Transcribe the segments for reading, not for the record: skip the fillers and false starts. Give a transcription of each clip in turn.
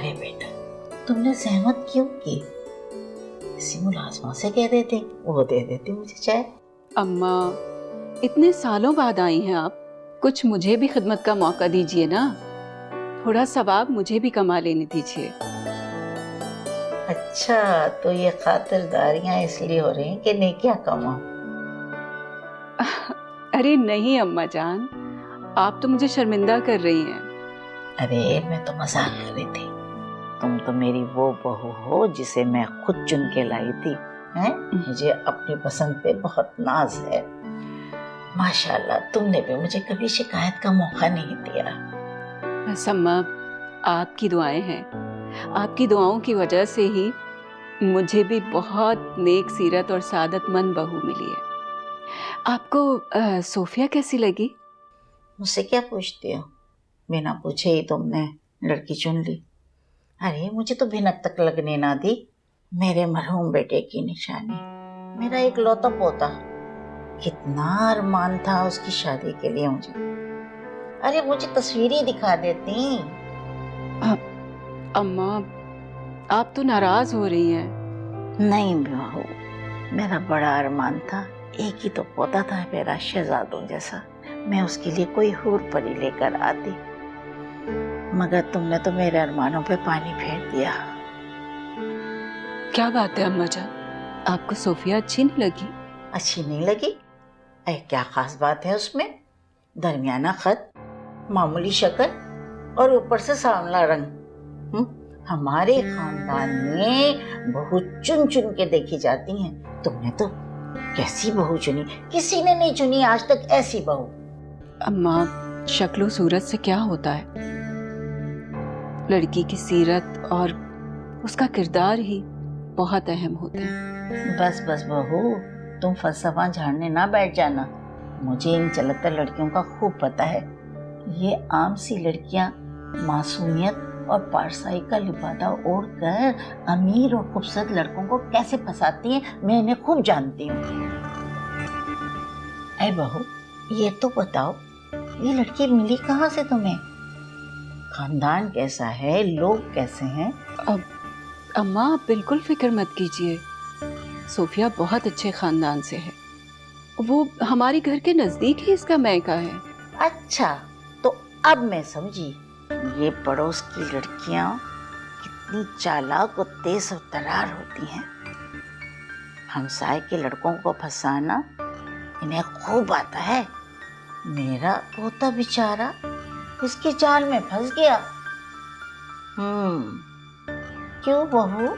अरे बेटा, तुमने सहमत क्यों की? किसी मुलाजमा से कह देते, वो दे देती मुझे चाय। अम्मा, इतने सालों बाद आई हैं आप, कुछ मुझे भी खिदमत का मौका दीजिए ना। थोड़ा सवाब मुझे भी कमा लेने दीजिए। अच्छा, तो ये खातिरदारियां इसलिए हो रही हैं कि नहीं क्या कमाऊं? अरे नहीं अम्मा जान, आप तो मुझे शर्मिंदा कर रही हैं। अरे मैं तो मजाक कर रही थी। तुम तो मेरी वो बहू हो जिसे मैं खुद चुन के लाई थी। हैं? मुझे अपनी पसंद पे बहुत नाज है। माशाल्लाह, तुमने भी मुझे कभी शिकायत का मौका नहीं दिया। बस अम्मा, आपकी दुआएं हैं। आपकी दुआओं की वजह से ही मुझे भी बहुत नेक सीरत और सादतमंद बहू मिली है। आपको सोफिया कैसी लगी? मुझसे क्या पूछती हो? बिना पूछे ही तुमने लड़की चुन ली। अरे मुझे तो भिनक तक लगने ना दी। मेरे मरहूम बेटे की निशानी, मेरा एक लौता पोता। कितना अरमान था उसकी शादी के लिए मुझे। अरे मुझे तस्वीरें दिखा देती। अम्मा, आप तो नाराज हो रही हैं। नहीं बहू, मेरा बड़ा अरमान था। एक ही तो पोता था मेरा, शहजादों जैसा। मैं उसके लिए कोई हूर परी लेकर आती, मगर तुमने तो मेरे अरमानों पे पानी फेर दिया। क्या बात है अम्मा जान, आपको सोफिया अच्छी नहीं लगी? अच्छी नहीं लगी? अरे क्या खास बात है उसमें? दरमियाना कद, मामूली शक्ल और ऊपर से सांवला रंग। हमारे खानदान में बहू चुन चुन के देखी जाती हैं। तुमने तो कैसी बहू चुनी, किसी ने नहीं चुनी आज तक ऐसी बहू। अम्मा, शक्लो सूरत से क्या होता है? लड़की की सीरत और उसका किरदार ही बहुत अहम होते हैं। बस बस बहू, तुम फलसफा झाड़ने ना बैठ जाना। मुझे इन चलतर लड़कियों का खूब पता है। ये आम सी लड़कियां मासूमियत और पारसाई का लिबादा ओढ़कर अमीर और खूबसूरत लड़कों को कैसे फंसाती हैं, मैं इन्हें खूब जानती हूँ। ऐ बहू, ये तो बताओ, ये लड़की मिली कहाँ से तुम्हें? खानदान कैसा है, लोग कैसे हैं? अम्मा, आप बिल्कुल फिक्र मत कीजिए। सोफिया बहुत अच्छे खानदान से है। वो हमारे घर के नजदीक ही इसका मैका है। अच्छा, तो अब मैं समझी। ये पड़ोस की लड़कियां कितनी चालाक और तेज और तरार होती हैं। हमसाए के लड़कों को फंसाना इन्हें खूब आता है। मेरा पोता बेचारा इसके जाल में फंस गया। क्यों बहू,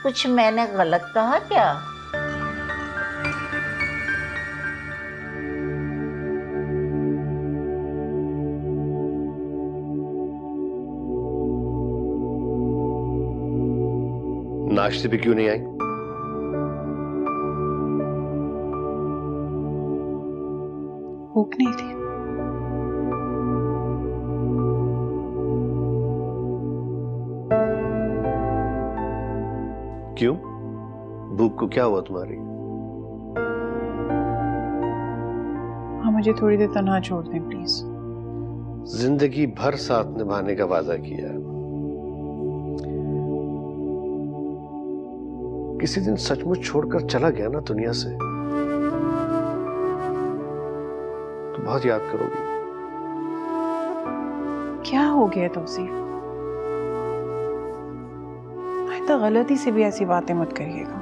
कुछ मैंने गलत कहा क्या? नाश्ते पे क्यों नहीं आई? भूख नहीं थी। क्यों? भूख को क्या हुआ तुम्हारी? हाँ, मुझे थोड़ी देर तन्हा छोड़ दें प्लीज। जिंदगी भर साथ निभाने का वादा किया, किसी दिन सचमुच छोड़कर चला गया ना दुनिया से, तो बहुत याद करोगी। क्या हो गया तौसीफ? तो गलती से भी ऐसी बातें मत करिएगा।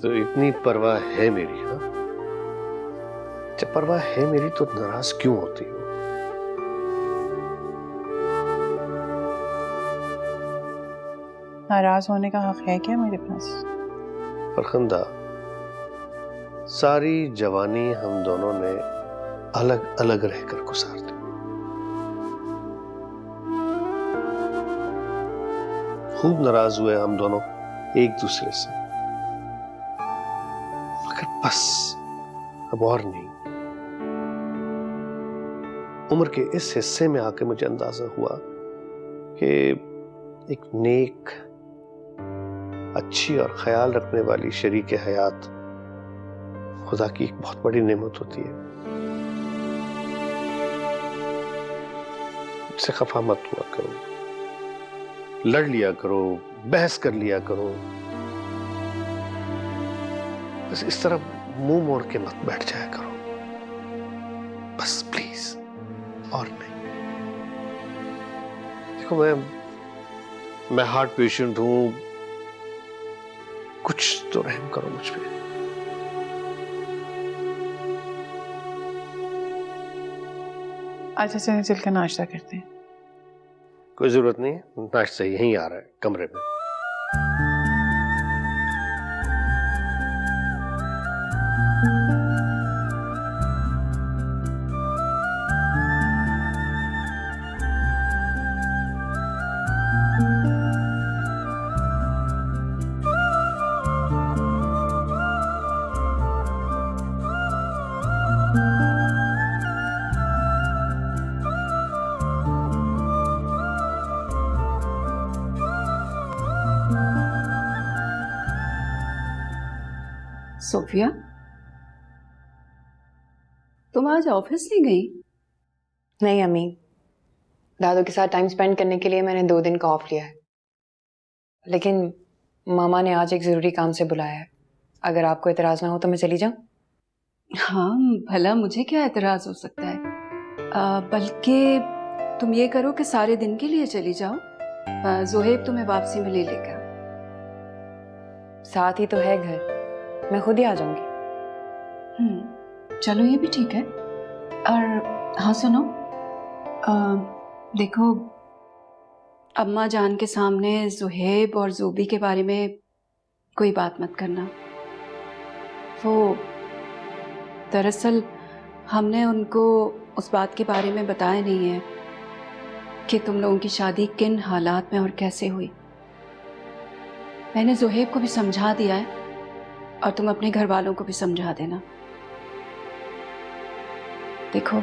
तो इतनी परवाह है मेरी? हाँ, जब परवाह है मेरी तो नाराज क्यों होती हो? नाराज होने का हक है क्या मेरे पास? फरखंदा, सारी जवानी हम दोनों ने अलग अलग रहकर गुजार दी। खूब नाराज हुए हम दोनों एक दूसरे से, मगर बस अब और नहीं। उम्र के इस हिस्से में आके मुझे अंदाजा हुआ कि एक नेक, अच्छी और ख्याल रखने वाली शरीके हयात खुदा की एक बहुत बड़ी नेमत होती है। मुझसे खफा मत हुआ करो, लड़ लिया करो, बहस कर लिया करो, बस इस तरह मुंह मोड़ के मत बैठ जाया करो, बस प्लीज, और नहीं। देखो मैं हार्ट पेशेंट हूं, कुछ तो रहम करो मुझ पे। अच्छा चलिए चल के नाश्ता करते हैं। कोई जरूरत नहीं है, नाश्ता यहीं आ रहा है कमरे में। सोफिया, तुम आज ऑफिस नहीं गई? नहीं अम्मी, दादू के साथ टाइम स्पेंड करने के लिए मैंने 2 दिन का ऑफ लिया है, लेकिन मामा ने आज एक ज़रूरी काम से बुलाया है। अगर आपको एतराज़ ना हो तो मैं चली जाऊं? हाँ, भला मुझे क्या एतराज हो सकता है। बल्कि तुम ये करो कि सारे दिन के लिए चली जाओ, जोहेब तुम्हें वापसी में ले लेगा। साथ ही तो है घर, मैं खुद ही आ जाऊंगी। चलो ये भी ठीक है। और हाँ सुनो, देखो अम्मा जान के सामने जोहेब और जोबी के बारे में कोई बात मत करना। वो दरअसल हमने उनको उस बात के बारे में बताया नहीं है कि तुम लोगों की शादी किन हालात में और कैसे हुई। मैंने जोहेब को भी समझा दिया है और तुम अपने घर वालों को भी समझा देना। देखो,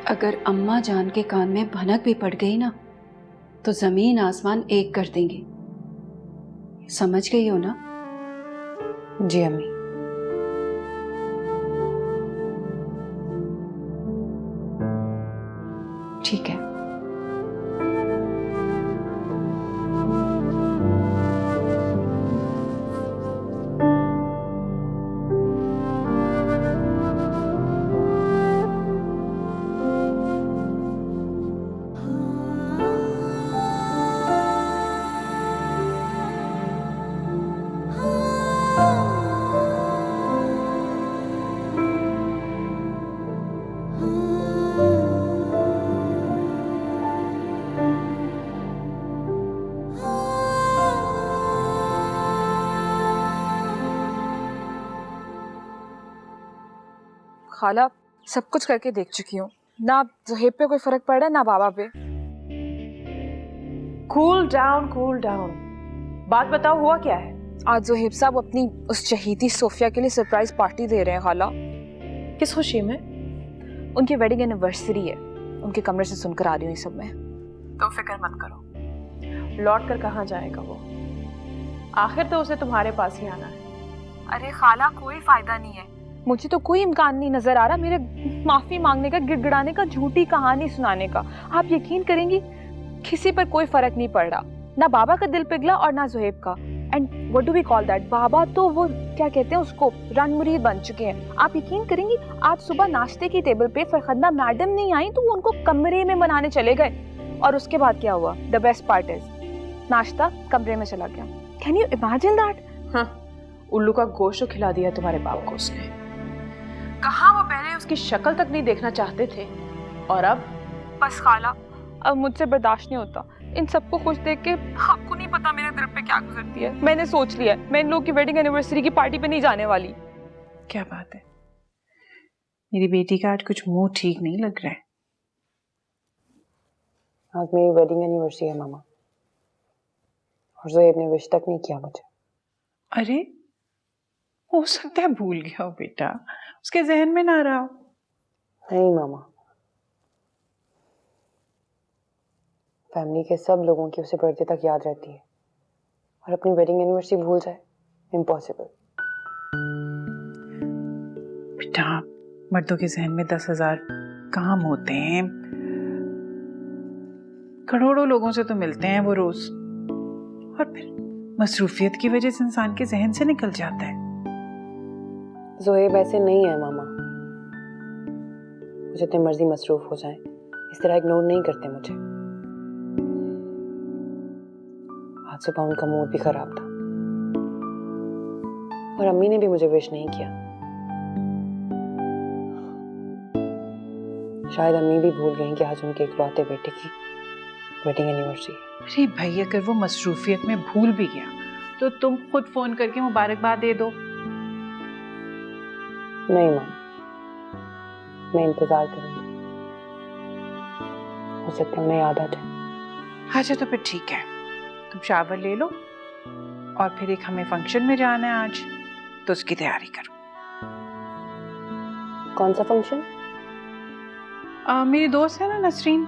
अगर अम्मा जान के कान में भनक भी पड़ गई ना तो जमीन आसमान एक कर देंगी। समझ गई हो ना? जी अम्मी। ठीक है। खाला, सब कुछ करके देख चुकी हूँ, ना ज़ुहैब पे कोई फर्क पड़ा ना बाबा पे। Cool down, cool down. बात बताओ, हुआ क्या है? आज ज़ुहैब साहब अपनी उस चहीती सोफिया के लिए सरप्राइज पार्टी दे रहे हैं खाला। किस खुशी में? उनकी वेडिंग एनिवर्सरी है, उनके कमरे से सुनकर आ रही हूँ सब में। तुम फिक्र मत करो, लौट कर कहाँ जाएगा वो? आखिर तो उसे तुम्हारे पास ही आना है। अरे खाला, कोई फायदा नहीं है, मुझे तो कोई इम्कान नहीं नजर आ रहा मेरे माफी मांगने का, गिड़गिड़ाने का, झूठी कहानी सुनाने का। आप यकीन करेंगी, किसी पर कोई फर्क नहीं पड़ रहा, ना बाबा का दिल पिघला और ना ज़ुहैब का। And what do we call that, बाबा तो वो क्या कहते हैं उसको, रनमुरीद बन चुके हैं। आप यकीन करेंगी, आज सुबह नाश्ते की टेबल पे फरखंदा मैडम नहीं आई तो वो उनको कमरे में बनाने चले गए। और उसके बाद क्या हुआ? द बेस्ट पार्ट इज, नाश्ता कमरे में चला गया। Can you imagine that? हाँ, उल्लू का गोश्त खिला दिया तुम्हारे बाप को उसने। कहाँ वो पहले उसकी शक्ल तक नहीं देखना चाहते थे, और अब? बस खाला, अब मुझसे बर्दाश्त नहीं होता इन सबको खुश देख के। आपको नहीं पता मेरे दिल पे क्या गुजरती है। मैंने सोच लिया है, मैं इन लोग की वेडिंग एनिवर्सरी की पार्टी पे नहीं जाने वाली। क्या बात है, मेरी बेटी का आज कुछ मुंह ठीक नहीं लग रहा है। आज मेरी वेडिंग एनिवर्सरी है मामा, और ज़ुहैब ने विश तक नहीं किया मुझे। अरे हो सकता है भूल गया हो बेटा, उसके जहन में ना रहा हो। नहीं मामा, फैमिली के सब लोगों की उसे बर्थडे तक याद रहती है, और अपनी वेडिंग एनिवर्सरी भूल जाए, इम्पॉसिबल। बेटा, मर्दों के जहन में 10,000 काम होते हैं। करोड़ों लोगों से तो मिलते हैं वो रोज, और फिर मसरूफियत की वजह से इंसान के जहन से निकल जाता है। ज़ोहेब ऐसे नहीं है मामा, जितनी मर्जी मसरूफ हो जाए इस तरह इग्नोर नहीं करते मुझे। आज सुबह उनका मूड भी खराब था और अम्मी ने भी मुझे विश नहीं किया। शायद अम्मी भी भूल गई कि आज उनके इकलौते बेटे की वेडिंग एनिवर्सरी है। अरे भाई, अगर वो मसरूफियत में भूल भी गया तो तुम खुद फोन करके मुबारकबाद दे दो। नहीं मामा, मैं इंतजार करूंगी, हो सकता है उन्हें याद आ जाए। अच्छा तो फिर ठीक है, तुम शावर ले लो और फिर एक हमें फंक्शन में जाना है आज, तो उसकी तैयारी करो। कौन सा फंक्शन? मेरी दोस्त है ना नसरीन,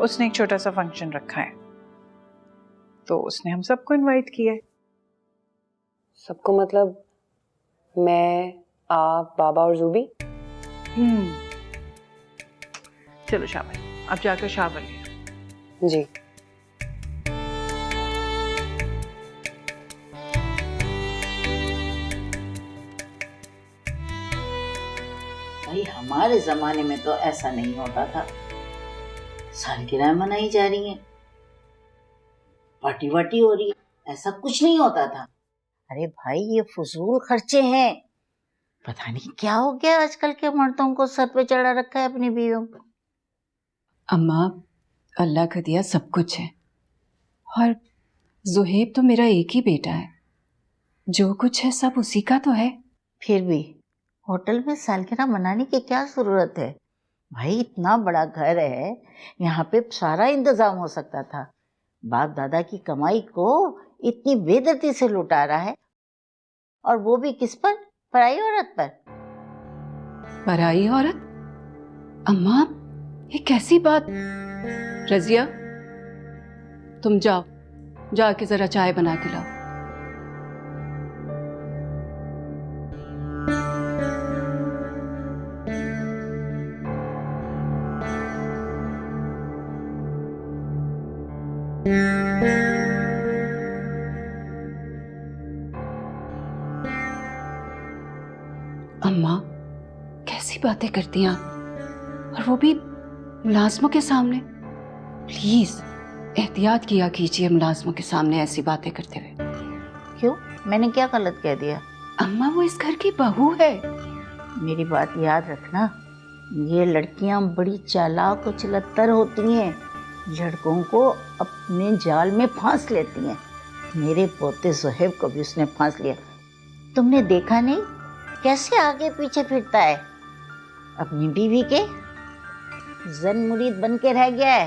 उसने एक छोटा सा फंक्शन रखा है, तो उसने हम सबको इनवाइट किया है। सबको मतलब मैं, आप, बाबा और जूबी? चलो शावर, अब जाकर शावर ले लो। जी। भाई हमारे जमाने में तो ऐसा नहीं होता था। सालगिरह मनाई जा रही है, पार्टी वार्टी हो रही है, ऐसा कुछ नहीं होता था। अरे भाई ये फजूल खर्चे हैं। पता नहीं क्या हो गया आजकल के मर्दों को, सर पे चढ़ा रखा है अपनी बीवियों को। अम्मा, अल्लाह का दिया सब कुछ है, और ज़ोहेब तो मेरा एक ही बेटा है, जो कुछ है सब उसी का तो है। फिर भी होटल में सालगिरह मनाने की क्या जरूरत है भाई? इतना बड़ा घर है, यहाँ पे सारा इंतजाम हो सकता था। बाप दादा की कमाई को इतनी बेदर्दी से लुटा रहा है, और वो भी किस पर? पराई औरत पर। पराई औरत? अम्मा, ये कैसी बात? रजिया, तुम जाओ, जाके जरा चाय बना के लाओ। अम्मा, कैसी बातें करती हैं आप, और वो भी मुलाजमों के सामने। प्लीज एहतियात किया कीजिए मुलाजमों के सामने ऐसी बातें करते हुए। क्यों, मैंने क्या गलत कह दिया? अम्मा, वो इस घर की बहू है। मेरी बात याद रखना, ये लड़कियां बड़ी चालाक और चलत्तर होती हैं, लड़कों को अपने जाल में फांस लेती हैं। मेरे पोते ज़ोहेब को भी उसने फांस लिया। तुमने देखा नहीं कैसे आगे पीछे फिरता है? अपनी बीवी के जन मुरीद बन के रह गया है।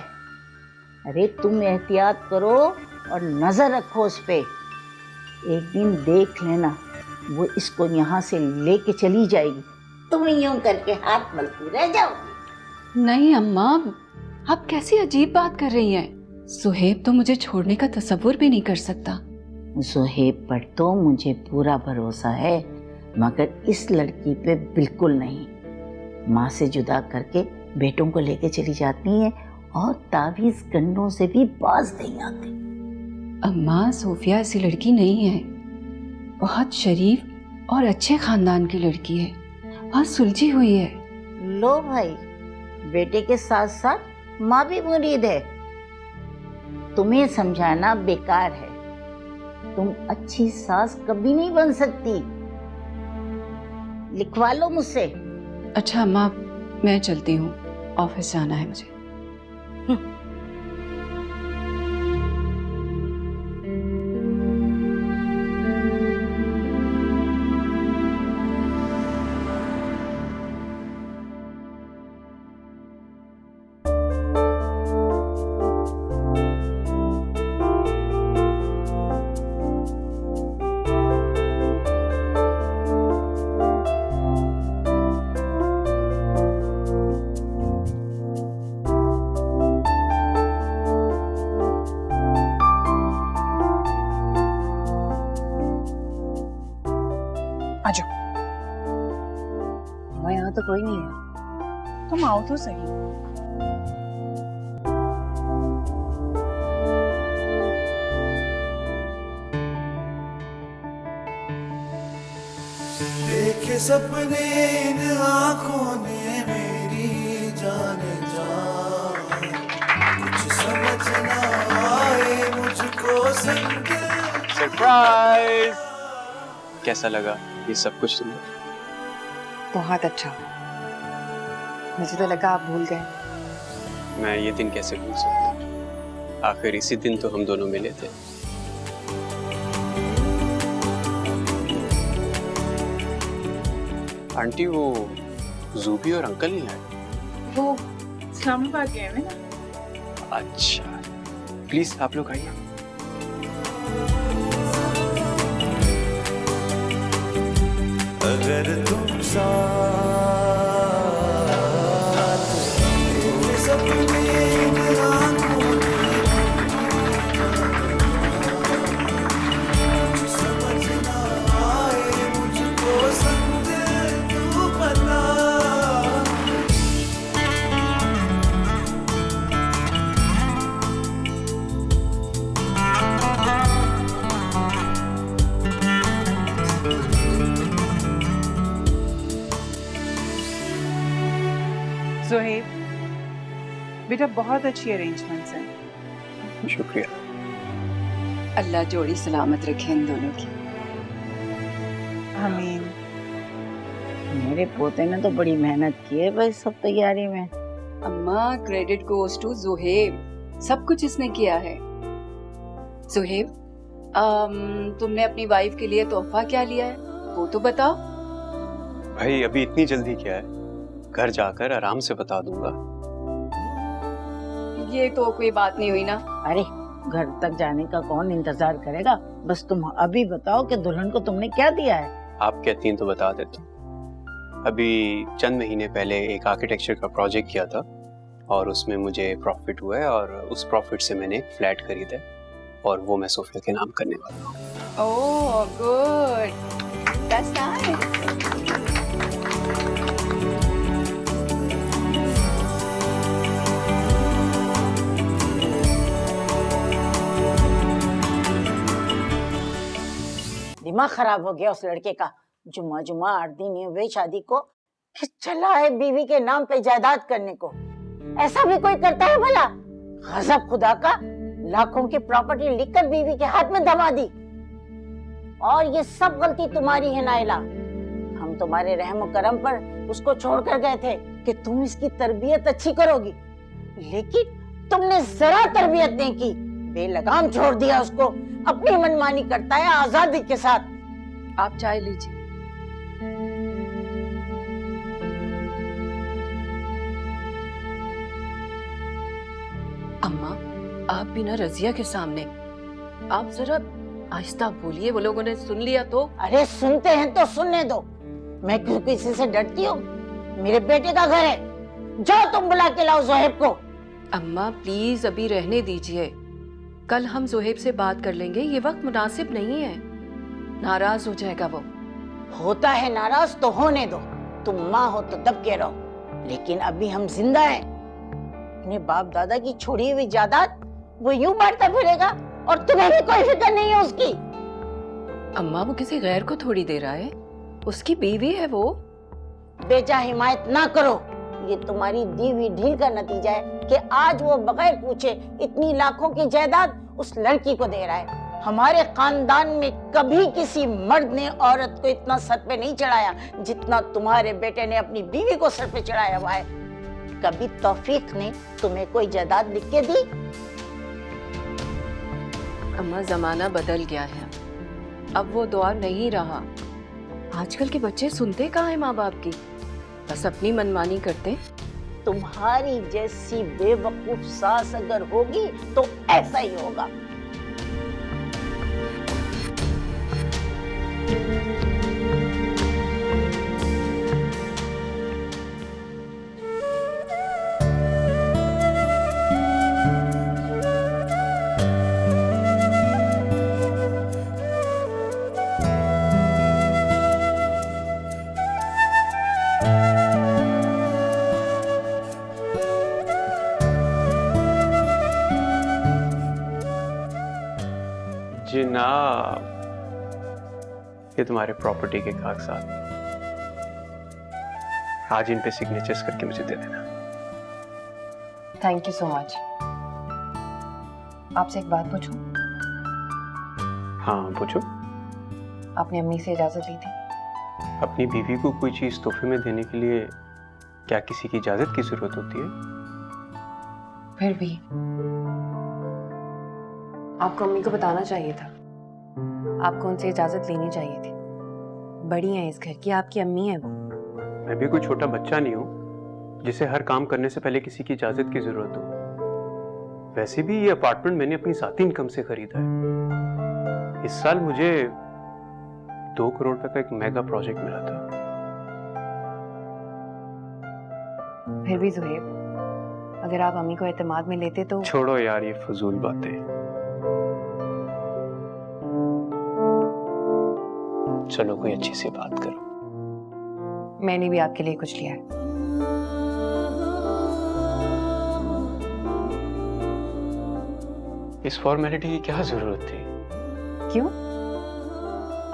अरे तुम एहतियात करो और नजर रखो उस पे। एक दिन देख लेना, वो इसको यहाँ से लेके चली जाएगी, तुम यूं करके हाथ मलती रह जाओगी। नहीं अम्मा, आप कैसी अजीब बात कर रही हैं। ज़ोहेब तो मुझे छोड़ने का तसव्वुर भी नहीं कर सकता। ज़ोहेब पर तो मुझे पूरा भरोसा है, मगर इस लड़की पे बिल्कुल नहीं। माँ से जुदा करके बेटों को लेके चली जाती हैं और तावीज़ गन्नों से भी बाज नहीं आती। अम्मा, सोफिया ऐसी लड़की नहीं है, बहुत शरीफ और अच्छे खानदान की लड़की है, बहुत सुलझी हुई है। लो भाई, बेटे के साथ साथ माँ भी मुरीद है। तुम्हें समझाना बेकार है, तुम अच्छी सास कभी नहीं बन सकती। लिखवा लो मुझसे। अच्छा अम्मा, मैं चलती हूँ, ऑफिस जाना है मुझे। हमारे यहाँ तो कोई नहीं है। तुम आओ तो सही। देखे सपने इन आँखों ने मेरी जाने जा, कुछ समझ ना आए मुझको संग। सरप्राइज! कैसा लगा ये सब कुछ तुम्हें? बहुत अच्छा। मुझे तो लगा आप भूल गए। मैं ये दिन कैसे भूल सकता, आखिर इसी दिन तो हम दोनों मिले थे। आंटी वो जूबी और अंकल नहीं आए? वो इस्लामाबाद गए हैं ना। अच्छा, प्लीज आप लोग आइए। अगर तुम साथ हो, सपने इन आँखों में कुछ समझ ना आए मुझको संग तू बता। जोहेब बेटा, बहुत अच्छी अरेंजमेंट्स हैं। शुक्रिया। अल्लाह जोड़ी सलामत रखे इन दोनों की। आमीन। मेरे पोते ने तो बड़ी मेहनत की है भाई सब तैयारी में। अम्मा, क्रेडिट गोज टू जुहेब, सब कुछ इसने किया है। जुहेब, तुमने अपनी वाइफ के लिए तोहफा क्या लिया है वो तो बताओ। भाई अभी इतनी जल्दी क्या है, घर जाकर आराम से बता दूंगा। ये तो कोई बात नहीं हुई ना। अरे घर तक जाने का कौन इंतजार करेगा, बस तुम अभी बताओ कि दुल्हन को तुमने क्या दिया है। आप कहती हैं तो बता देता हूँ। अभी चंद महीने पहले एक आर्किटेक्चर का प्रोजेक्ट किया था और उसमें मुझे प्रॉफिट हुआ है और उस प्रॉफिट से मैंने एक फ्लैट खरीदा है और वो मैं सोफिया के नाम करने वाला हूँ। Oh good, that's nice. दिमाग खराब हो गया उस लड़के का। जुम्मा जुम्मा 8 दिन हुए शादी को, फिर चला है बीवी के नाम पे जायदाद करने को। ऐसा भी कोई करता है भला? गजब खुदा का, लाखों की प्रॉपर्टी लिखकर बीवी के हाथ में दबा दी। और ये सब गलती तुम्हारी है नाइला। हम तुम्हारे रहम करम पर उसको छोड़कर गए थे कि तुम इसकी तरबियत अच्छी करोगी, लेकिन तुमने जरा तरबियत नहीं की, बेलगाम छोड़ दिया उसको। अपनी मनमानी करता है आजादी के साथ। आप चाय लीजिए। अम्मा, आप भी ना रजिया के सामने, आप जरा आहिस्ता बोलिए, वो लोगों ने सुन लिया तो। अरे सुनते हैं तो सुनने दो, मैं क्यों किसी से डरती हूँ? मेरे बेटे का घर है, जाओ तुम बुला के लाओ जोहेब को। अम्मा प्लीज अभी रहने दीजिए, कल हम जोहेब से बात कर लेंगे, ये वक्त मुनासिब नहीं है, नाराज हो जाएगा वो। होता है नाराज तो होने दो, तुम माँ हो तो दब के रहो, लेकिन अभी हम जिंदा हैं। अपने बाप दादा की छोड़ी हुई जायदाद वो यूं बांटता फिरेगा और तुम्हें भी कोई फिक्र नहीं है उसकी। अम्मा वो किसी गैर को थोड़ी दे रहा है, उसकी बीवी है वो। बेचा हिमायत ना करो, ये तुम्हारी दी हुई ढील का नतीजा है कि आज वो बगैर पूछे इतनी लाखों की जायदाद उस लड़की को दे रहा है। हमारे खानदान में कभी किसी मर्द ने औरत को इतना सर पे नहीं चढ़ाया जितना तुम्हारे बेटे ने अपनी बीवी को सर पे चढ़ाया हुआ है। कभी तौफीक ने तुम्हें कोई जायदाद लिख के दी? अम्मा जमाना बदल गया है, अब वो दौर नहीं रहा। आजकल के बच्चे सुनते कहाँ हैं माँ बाप की, बस अपनी मनमानी करते। तुम्हारी जैसी बेवकूफ सास अगर होगी तो ऐसा ही होगा। जनाब, ये तुम्हारे प्रॉपर्टी के कागजात। आज इन पे सिग्नेचर्स करके मुझे दे देना। Thank you so much. आपसे एक बात पूछूं? हाँ पूछो। आपने अम्मी से इजाजत ली थी? अपनी बीवी को कोई चीज तोहफे में देने के लिए क्या किसी की इजाजत की जरूरत होती है? फिर भी आपको अम्मी को बताना चाहिए था। आपको उनसे इजाजत लेनी चाहिए थी। बड़ी हैं इस घर की, आपकी अम्मी है वो। मैं भी कोई छोटा बच्चा नहीं हूँ जिसे हर काम करने से पहले किसी की इजाजत की जरूरत हो। वैसे भी ये अपार्टमेंट मैंने अपनी ज़ाती इनकम से खरीदा है। इस साल मुझे 2 करोड़ रुपए का एक मेगा प्रोजेक्ट मिला था। फिर भी ज़ुहैब, अगर आप अम्मी को एतमाद में लेते तो। छोड़ो यार ये फजूल बातें। चलो कोई अच्छी सी बात करो। मैंने भी आपके लिए कुछ लिया है। इस फॉर्मेलिटी की क्या जरूरत थी? क्यों?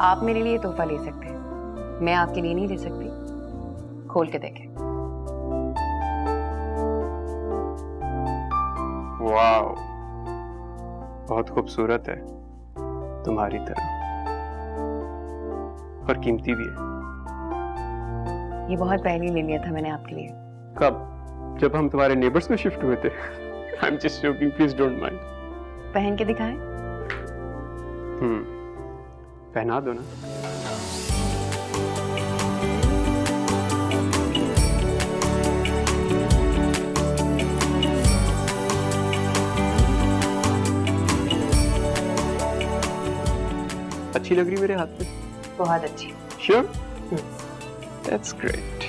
आप मेरे लिए तोहफा ले सकते हैं, मैं आपके लिए नहीं ले सकती। खोल के देखें। वाओ, बहुत खूबसूरत है, तुम्हारी तरह, और कीमती भी है। ये बहुत पहले ले लिया था मैंने आपके लिए। कब? जब हम तुम्हारे नेबर्स में शिफ्ट हुए थे। I am just joking, please don't mind. पहन के दिखाएं? पहना दो ना। अच्छी लग रही मेरे हाथ में? बहुत अच्छी। श्योर? That's great.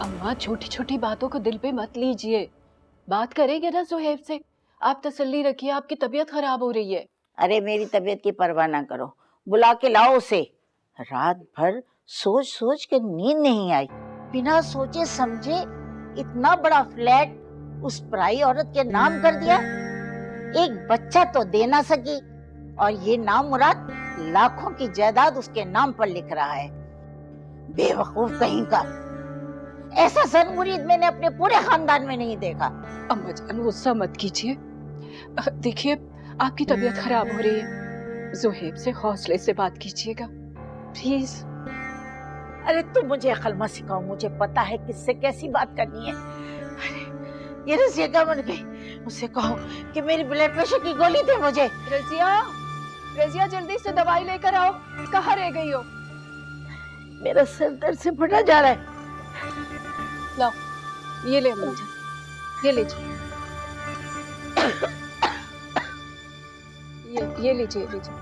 अम्मा, छोटी छोटी बातों को दिल पे मत लीजिए। बात करेंगे ना ज़ुहैब से। आप तसल्ली रखिए, आपकी तबीयत खराब हो रही है। अरे मेरी तबीयत की परवाह ना करो, बुला के लाओ उसे। रात भर सोच सोच के नींद नहीं आई। बिना सोचे समझे इतना बड़ा फ्लैट उस पराई औरत के नाम कर दिया। एक बच्चा तो दे ना सकी, और ये नाम मुराद लाखों की जायदाद उसके नाम पर लिख रहा है। बेवकूफ कहीं का। ऐसा सरमुरीद मैंने अपने पूरे खानदान में नहीं देखा। अम्मा जान, गुस्सा मत कीजिए। देखिए, आपकी तबीयत खराब हो रही है। ज़ुहैब से हौसले से बात कीजिएगा प्लीज। अरे तुम मुझे अकल मत सिखाओ, मुझे पता है किससे कैसी बात करनी है। अरे ये रज़िया क्या बन गई? उससे कहो कि मेरी ब्लड प्रेशर की गोली दे मुझे। रज़िया, रज़िया जल्दी से दवाई लेकर आओ। कहाँ रह गई हो? मेरा सिर दर्द से फटा जा रहा है। लाओ, ये ले अम्मा जान, ये लीजिए। ये लीजिए, लीजिए,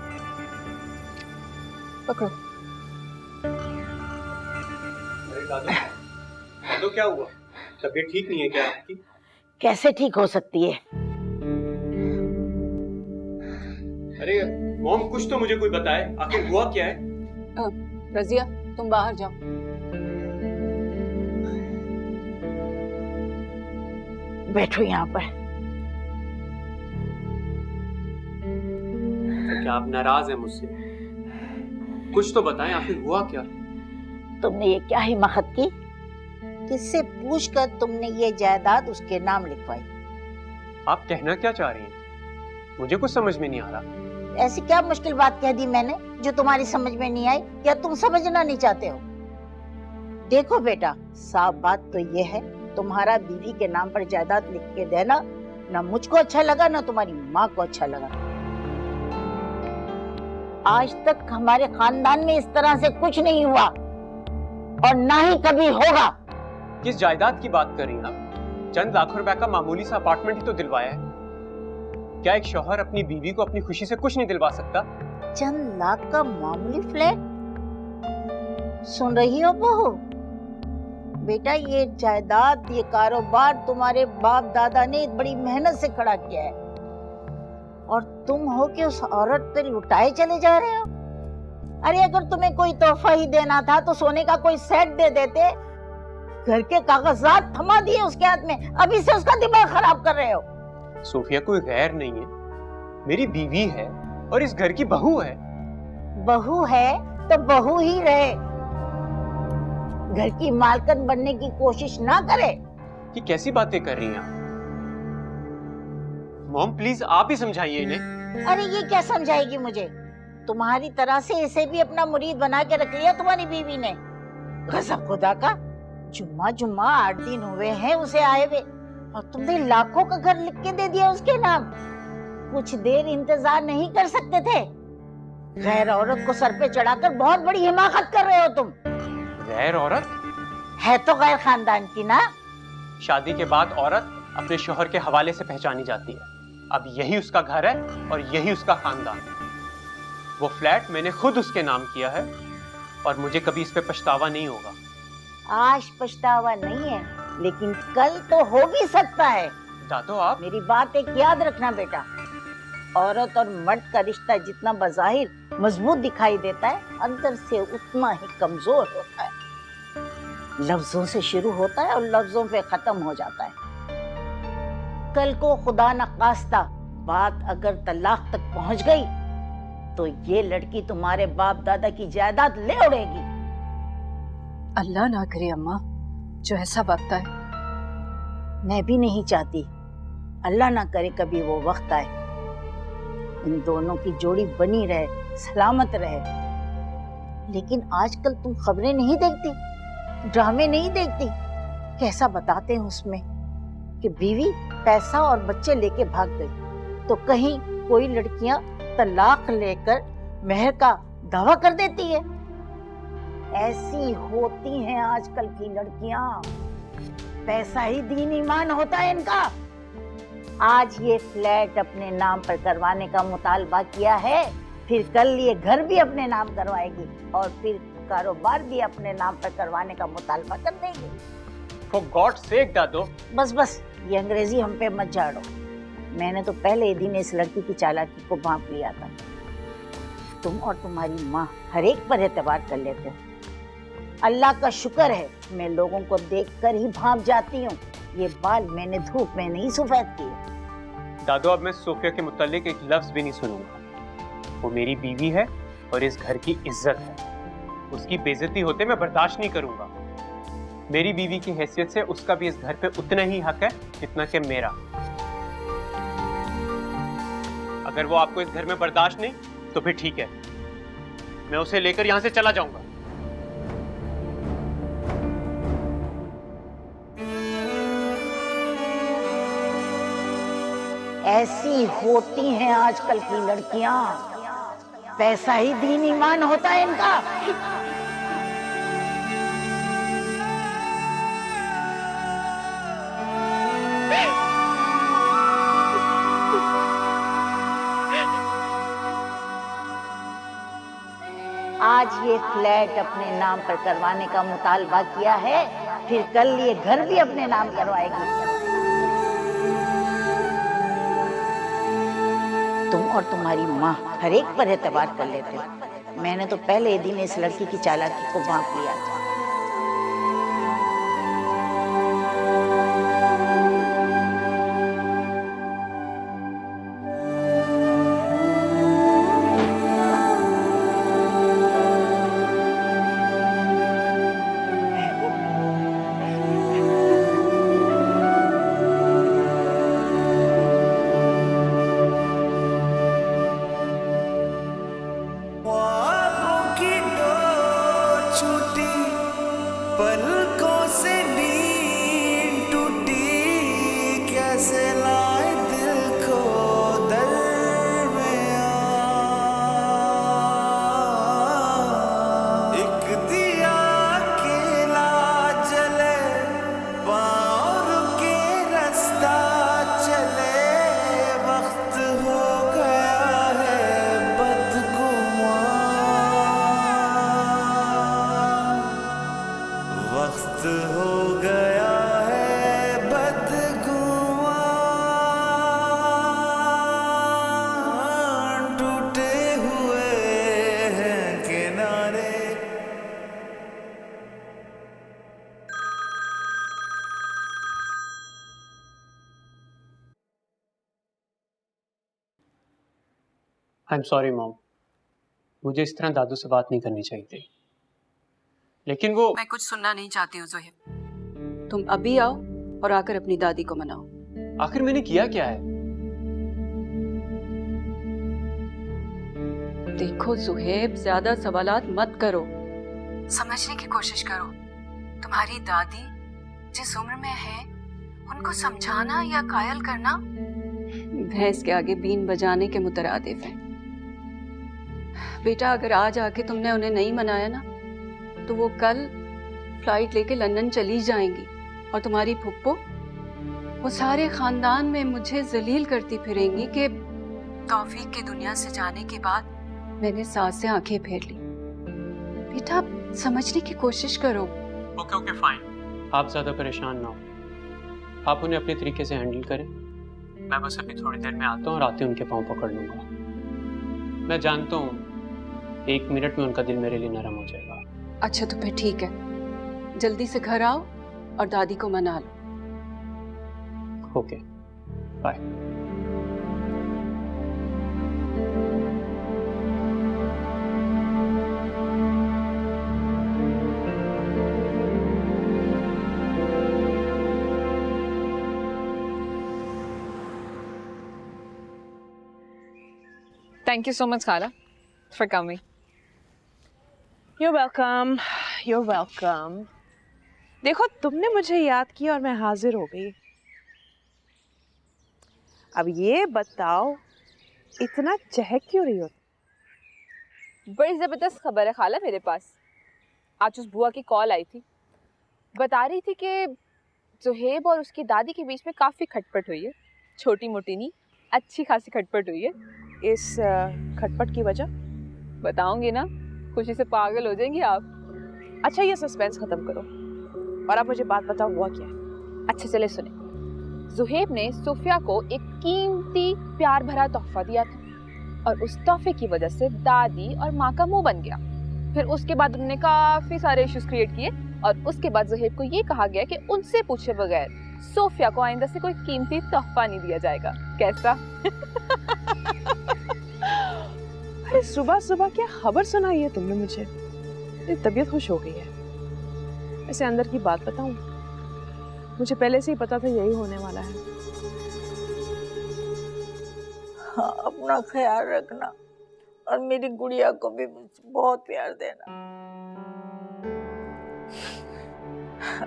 पकड़ो। तो क्या हुआ? तबीयत ठीक नहीं है क्या आपकी? कैसे ठीक हो सकती है? अरे मॉम, कुछ तो मुझे कोई बताए, आखिर हुआ क्या है? रज़िया, तुम बाहर जाओ। बैठो यहाँ पर। तो क्या आप नाराज हैं मुझसे? कुछ तो बताएं, आखिर हुआ क्या? तुमने ये क्या हिम्मत की? किससे पूछकर तुमने ये जायदाद उसके नाम लिखवाई? आप कहना क्या चाह रही हैं? मुझे कुछ समझ में नहीं आ रहा। ऐसी क्या मुश्किल बात कह दी मैंने जो तुम्हारी समझ में नहीं आई, या तुम समझना नहीं चाहते हो? देखो बेटा, साफ बात तो ये है, तुम्हारा बीवी के नाम पर जायदाद लिख के देना ना मुझको अच्छा लगा ना तुम्हारी माँ को अच्छा लगा। आज तक हमारे खानदान में इस तरह से कुछ नहीं हुआ, और ना ही कभी होगा। किस जायदाद की बात कर रही हैं आप? चंद लाखों रुपए का मामूली सा अपार्टमेंट ही तो दिलवाया है। क्या एक शौहर अपनी बीवी को अपनी खुशी से कुछ नहीं दिलवा सकता? चंद लाख का मामूली फ्लैट? सुन रही हो बहू? बेटा, ये जायदाद, ये कारोबार तुम्हारे बाप दादा ने बड़ी मेहनत से खड़ा किया है, और तुम हो कि उस औरत पे लुटाए चले जा रहे हो। अरे अगर तुम्हें कोई तोहफा ही देना था तो सोने का कोई सेट दे देते, घर के कागजात थमा दिए उसके हाथ में, अभी से उसका दिमाग खराब कर रहे हो। सोफिया कोई गैर नहीं है, मेरी बीवी है और इस घर की बहू है। बहू है तो बहू ही रहे, घर की मालकिन बनने की कोशिश ना करे। ये कैसी बातें कर रही हैं आप? मॉम प्लीज आप ही समझाइए इन्हें। अरे ये क्या समझाएगी मुझे? तुम्हारी तरह से इसे भी अपना मुरीद बना के रख लिया तुम्हारी बीवी ने। गजब खुदा का, जुम्मा जुम्मा 8 दिन हुए हैं उसे आए हुए और तुमने लाखों का घर लिख के दे दिया उसके नाम। कुछ देर इंतजार नहीं कर सकते थे? गैर औरत को सर पे चढ़ाकर बहुत बड़ी हिमाकत कर रहे हो तुम। गैर औरत है तो गैर खानदान की ना। शादी के बाद औरत अपने शोहर के हवाले से पहचानी जाती है। अब यही उसका घर है और यही उसका खानदान है। वो फ्लैट मैंने खुद उसके नाम किया है और मुझे कभी इस पे पछतावा नहीं होगा। आज पछतावा नहीं है, लेकिन कल तो हो भी सकता है। दादो आप मेरी बात एक याद रखना बेटा, औरत और मर्द का रिश्ता जितना बज़ाहिर मजबूत दिखाई देता है, अंदर से उतना ही कमजोर होता है। लफ्जों से शुरू होता है और लफ्जों पे खत्म हो जाता है। कल को खुदा न खास्ता बात अगर तलाक तक पहुंच गई तो ये लड़की तुम्हारे बाप दादा की जायदाद ले उड़ेगी। अल्लाह ना करे अम्मा, जो ऐसा वक्त आए। मैं भी नहीं चाहती, अल्लाह ना करे कभी वो वक्त आए। इन दोनों की जोड़ी बनी रहे, सलामत रहे। लेकिन आजकल तुम खबरें नहीं देखती, ड्रामे नहीं देखती? कैसा बताते हैं उसमें कि बीवी पैसा और बच्चे लेके भाग गई, तो कहीं कोई लड़कियां तलाक लेकर मेहर का दावा कर देती है। ऐसी होती हैं आजकल की लड़कियां। पैसा ही दीन ईमान होता है इनका। आज ये फ्लैट अपने नाम पर करवाने का मुतालबा किया है, फिर कल ये घर भी अपने नाम करवाएगी और फिर कारोबार भी अपने नाम पर करवाने का मुतालबा कर देगी। For God's sake दादो। बस बस, ये अंग्रेजी हम पे मत झाड़ो। मैंने तो पहले ही दिन इस लड़की की चालाकी को भांप लिया था। तुम और तुम्हारी माँ हर एक पर एतबार कर लेते हो। अल्लाह का शुक्र है मैं लोगों को देखकर ही भांप जाती हूँ। ये बाल मैंने धूप में नहीं सफेद किए। दादो अब मैं सोफिया के मुतालिक एक लफ्ज भी नहीं सुनूंगा। वो मेरी बीवी है और इस घर की इज्जत है। उसकी बेइज्जती होते मैं बर्दाश्त नहीं करूंगा। मेरी बीवी की हैसियत से उसका भी इस घर पे उतना ही हक है जितना कि मेरा। अगर वो आपको इस घर में बर्दाश्त नहीं तो फिर ठीक है, मैं उसे लेकर यहां से चला जाऊंगा। ऐसी होती हैं आजकल की लड़कियां। पैसा ही दीन ईमान होता है इनका। आज ये फ्लैट अपने नाम पर करवाने का मुतालबा किया है, फिर कल ये घर भी अपने नाम करवाएगी। तुम और तुम्हारी माँ हर एक पर एतबार कर लेते हो। मैंने तो पहले ही दिन इस लड़की की चालाकी को भांप लिया था। ख्वाबों की डोर छूटी, पलकों से नींद टूटी, कैसे लाए दिल को दरमियां। एक दिया अकेला जले, पाँव रुके रास्ता चले, वक्त हो गया है बदगुमां, वक्त हो गया है बदगुमां। टूटे हुए हैं किनारे। आई एम सॉरी मॉम, मुझे इस तरह दादू से बात नहीं करनी चाहिए थी, लेकिन वो मैं कुछ सुनना नहीं चाहती हूँ ज़ुहैब। तुम अभी आओ और आकर अपनी दादी को मनाओ। आखिर मैंने किया क्या है? देखो ज़ुहैब, ज्यादा सवालात मत करो, समझने की कोशिश करो। तुम्हारी दादी जिस उम्र में है, उनको समझाना या कायल करना भैंस के आगे बीन बजाने के मुतरादिफ है। बेटा, अगर आज आके तुमने उन्हें नहीं मनाया ना, तो वो कल फ्लाइट लेके लंदन चली जाएंगी और तुम्हारी फुप्पो वो सारे खानदान में मुझे जलील करती फिरेंगी कि तौफीक की दुनिया से जाने के बाद मैंने सास से आंखें फेर ली। बेटा, समझने की कोशिश करो। ओके ओके फाइन, आप ज्यादा परेशान ना हो, आप उन्हें अपने तरीके से हैंडल करें। मैं बस अभी थोड़ी देर में आता हूँ और आते उनके पाँव पकड़ लूंगा। मैं जानता हूँ 1 मिनट में उनका दिल मेरे लिए नरम हो जाएगा। अच्छा तो फिर ठीक है, जल्दी से घर आओ और दादी को मना लो। Okay bye. Thank you so much, Khala, for coming. You're welcome. You're welcome. देखो, तुमने मुझे याद किया और मैं हाजिर हो गई। अब ये बताओ, इतना चहक क्यों रही हो? बड़ी ज़बरदस्त खबर है खाला मेरे पास। आज उस बुआ की कॉल आई थी, बता रही थी कि ज़ुहैब और उसकी दादी के बीच में काफ़ी खटपट हुई है। छोटी मोटी नहीं, अच्छी खासी खटपट हुई है। इस खटपट की वजह बताऊंगी ना, खुशी से पागल हो जाएंगी आप। अच्छा, ये सस्पेंस खत्म करो और आप मुझे बात बताओ, हुआ क्या है? अच्छा चले सुने। ज़ुहैब ने सोफिया को एक कीमती प्यार भरा तोहफा दिया था और उस तोहफे की वजह से दादी और माँ का मुंह बन गया। फिर उसके बाद उन्होंने काफ़ी सारे इश्यूज क्रिएट किए और उसके बाद ज़ुहैब को ये कहा गया कि उनसे पूछे बगैर सोफिया को आइंदा से कोई कीमती तोहफा नहीं दिया जाएगा। कैसा? अरे सुबह सुबह क्या खबर सुनाई है तुमने मुझे? मेरी तबीयत खुश हो गई है। ऐसे अंदर की बात बताऊं, मुझे पहले से ही पता था यही होने वाला है। हाँ, अपना ख्याल रखना और मेरी गुड़िया को भी मुझे बहुत प्यार देना।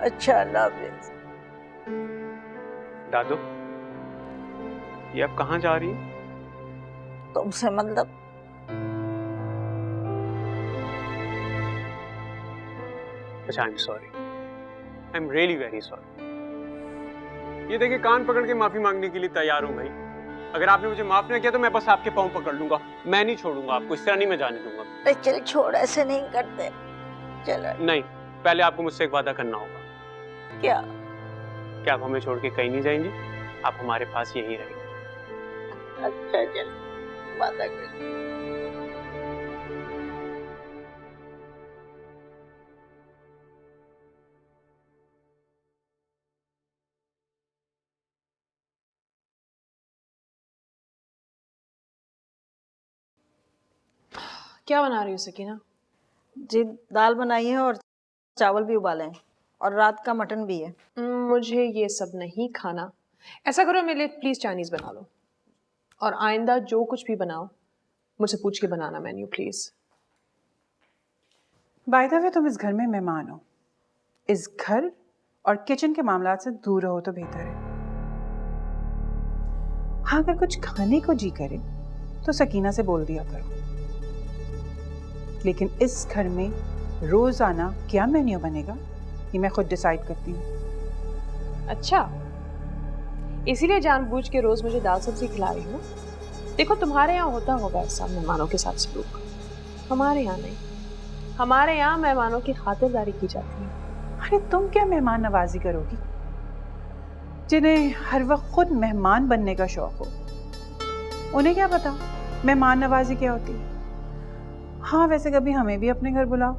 अच्छा, अल्लाह हाफिज़। दादू, ये आप कहाँ जा रही हैं? तुमसे मतलब? अच्छा, I am sorry, I am really very sorry. ये देखिए, कान पकड़ के माफी मांगने के लिए तैयार हूँ भाई। अगर आपने मुझे माफ ना किया तो मैं बस आपके पाँव पकड़ लूंगा। मैं नहीं छोड़ूंगा आपको, इस तरह नहीं मैं जाने दूंगा। अरे चल छोड़, ऐसे नहीं करते। चलो। नहीं, पहले आपको मुझसे एक वादा करना होगा। क्या? क्या आप हमें छोड़ के कहीं नहीं जाएंगी? आप हमारे पास यहीं रहेंगे। अच्छा चल, वादा कर। क्या बना रही हो सकीना? जी, दाल बनाई है और चावल भी उबाले हैं और रात का मटन भी है। मुझे ये सब नहीं खाना। ऐसा करो, मेरे लिए प्लीज चाइनीज बना लो और आइंदा जो कुछ भी बनाओ मुझसे पूछ के बनाना menu please. By the way, तुम इस घर में मेहमान हो। इस घर और किचन के मामलात से दूर रहो तो बेहतर है। हाँ, अगर कुछ खाने को जी करे तो सकीना से बोल दिया करो, लेकिन इस घर में रोजाना क्या मेन्यू बनेगा ये मैं खुद डिसाइड करती हूँ। अच्छा, इसीलिए जानबूझ के रोज मुझे दाल सब्जी खिला रही हो? देखो, तुम्हारे यहाँ होता होगा ऐसा मेहमानों के साथ सलूक, हमारे यहाँ नहीं। हमारे यहाँ मेहमानों की खातिरदारी की जाती है। अरे तुम क्या मेहमान नवाजी करोगी जिन्हें हर वक्त खुद मेहमान बनने का शौक हो? उन्हें क्या पता मेहमान नवाजी क्या होती है। हाँ, वैसे कभी हमें भी अपने घर बुलाओ,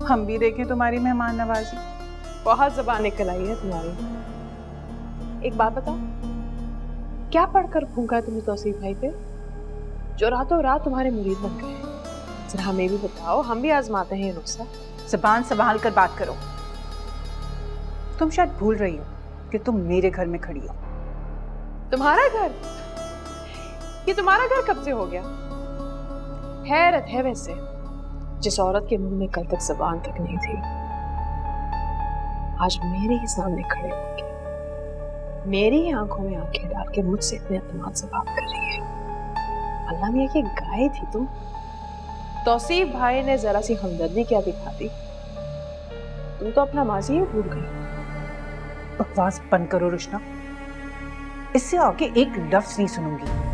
हम भी देखें तुम्हारी मेहमान नवाजी। बहुत ज़बान निकल आई है तुम्हारी। एक बात बताओ, क्या पढ़कर फूंका है तुमने तौसीफ भाई पे? जो रातों रात तुम्हारे मुरीद बन गए। जरा हमें भी बताओ, हम भी आजमाते हैं ये नुस्खा। जुबान संभाल कर बात करो। तुम शायद भूल रही हो कि तुम मेरे घर में खड़ी हो। तुम्हारा घर? ये तुम्हारा घर कब से हो गया? हैरत है वैसे, जिस औरत के मुंह में कल तक जुबान तक नहीं थी, आज मेरे ही सामने खड़े होके मेरी ही आंखों में आंखें डाल के मुझसे इतने एतमाद से बात कर रही है। अल्लाह मियां की गाय थी तुम। तौसीफ भाई ने जरा सी हमदर्दी क्या दिखा दी, तुम तो अपना माजी ही भूल गई। बकवास बंद करो रुशना, इससे आगे एक लफ्ज नहीं सुनूंगी।